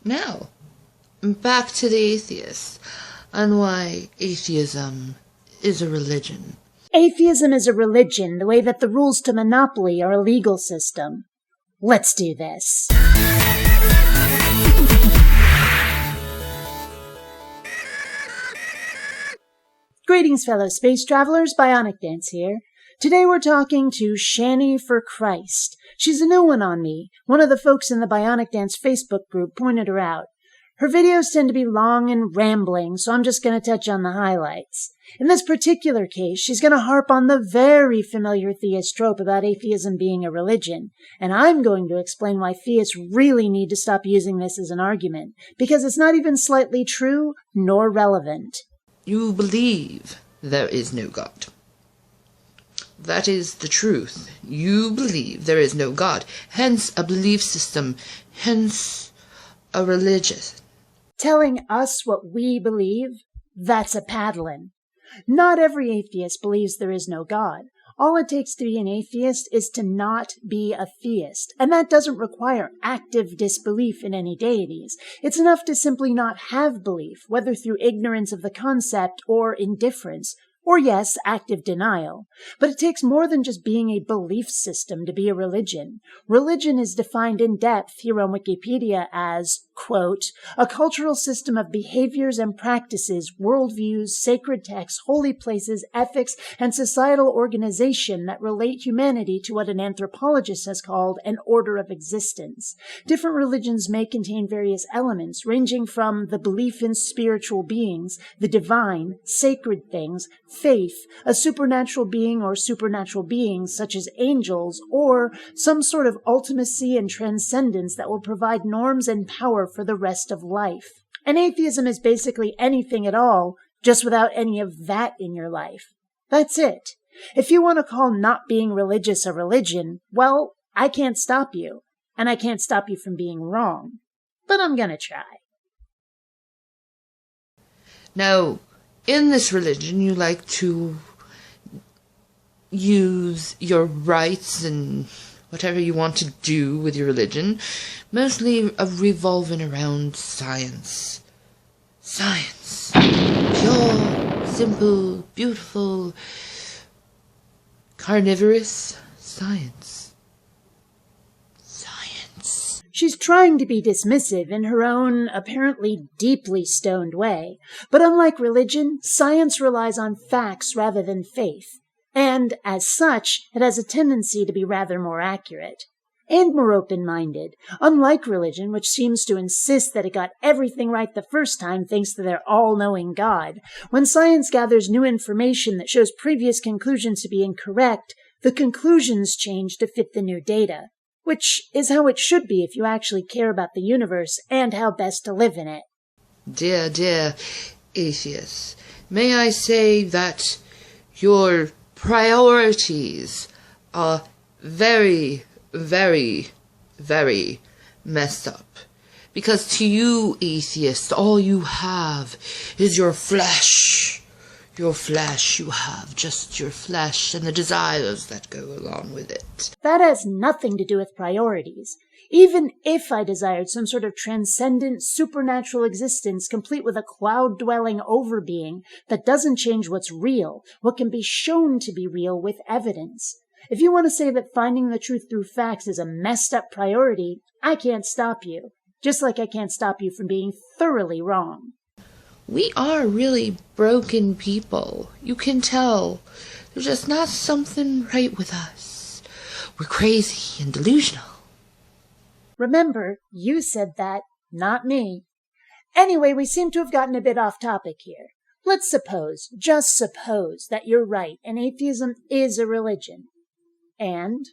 Now, back to the atheists, and why atheism is a religion. Atheism is a religion the way that the rules to monopoly are a legal system. Let's do this. Greetings, fellow space travelers. BionicDance here. Today we're talking to Shanny ForChrist. She's a new one on me. One of the folks in the BionicDance Facebook group pointed her out. Her videos tend to be long and rambling, so I'm just going to touch on the highlights. In this particular case, she's going to harp on the very familiar theist trope about atheism being a religion, and I'm going to explain why theists really need to stop using this as an argument, because it's not even slightly true nor relevant. You believe there is no God. That is the truth. You believe there is no God, hence a belief system, hence a religion. Telling us what we believe, that's a paddlin'. Not every atheist believes there is no God. All it takes to be an atheist is to not be a theist, and that doesn't require active disbelief in any deities. It's enough to simply not have belief, whether through ignorance of the concept or indifference, or yes, active denial. But it takes more than just being a belief system to be a religion. Religion is defined in depth here on Wikipedia as, quote, a cultural system of behaviors and practices, worldviews, sacred texts, holy places, ethics, and societal organization that relate humanity to what an anthropologist has called an order of existence. Different religions may contain various elements, ranging from the belief in spiritual beings, the divine, sacred things, faith, a supernatural being or supernatural beings such as angels, or some sort of ultimacy and transcendence that will provide norms and power for the rest of life. And atheism is basically anything at all, just without any of that in your life. That's it. If you want to call not being religious a religion, well, I can't stop you. And I can't stop you from being wrong. But I'm gonna try. Now, in this religion, you like to use your rights and whatever you want to do with your religion, mostly revolving around science. Science. Pure, simple, beautiful, carnivorous science. Science. She's trying to be dismissive in her own, apparently deeply stoned way. But unlike religion, science relies on facts rather than faith. And, as such, it has a tendency to be rather more accurate. And more open-minded, unlike religion, which seems to insist that it got everything right the first time thanks to their all-knowing God. When science gathers new information that shows previous conclusions to be incorrect, the conclusions change to fit the new data. Which is how it should be if you actually care about the universe and how best to live in it. Dear atheists, may I say that your priorities are very, very, very messed up. Because to you, atheists, all you have is your flesh. Your flesh, you have just your flesh and the desires that go along with it. That has nothing to do with priorities. Even if I desired some sort of transcendent, supernatural existence complete with a cloud-dwelling overbeing that doesn't change what's real, what can be shown to be real with evidence. If you want to say that finding the truth through facts is a messed up priority, I can't stop you. Just like I can't stop you from being thoroughly wrong. We are really broken people. You can tell. There's just not something right with us. We're crazy and delusional. Remember, you said that, not me. Anyway, we seem to have gotten a bit off topic here. Let's suppose, just suppose, that you're right and atheism is a religion. And?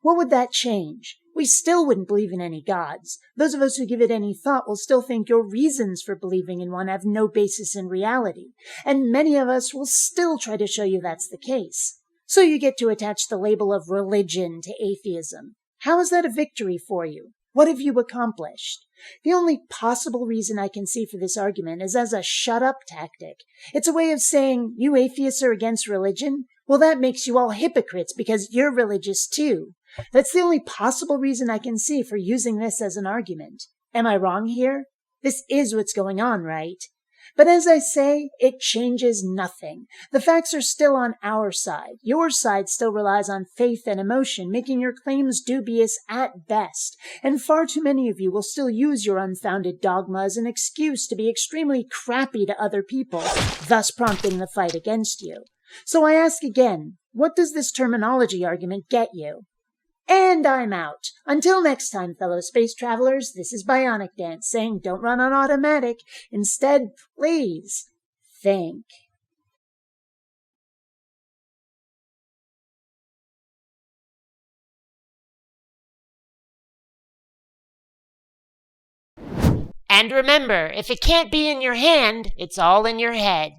What would that change? We still wouldn't believe in any gods. Those of us who give it any thought will still think your reasons for believing in one have no basis in reality, and many of us will still try to show you that's the case. So you get to attach the label of religion to atheism. How is that a victory for you? What have you accomplished? The only possible reason I can see for this argument is as a shut-up tactic. It's a way of saying, you atheists are against religion? Well, that makes you all hypocrites because you're religious too. That's the only possible reason I can see for using this as an argument. Am I wrong here? This is what's going on, right? But as I say, it changes nothing. The facts are still on our side. Your side still relies on faith and emotion, making your claims dubious at best. And far too many of you will still use your unfounded dogma as an excuse to be extremely crappy to other people, thus prompting the fight against you. So I ask again, what does this terminology argument get you? And I'm out. Until next time, fellow space travelers, this is BionicDance saying don't run on automatic. Instead, please think. And remember, if it can't be in your hand, it's all in your head.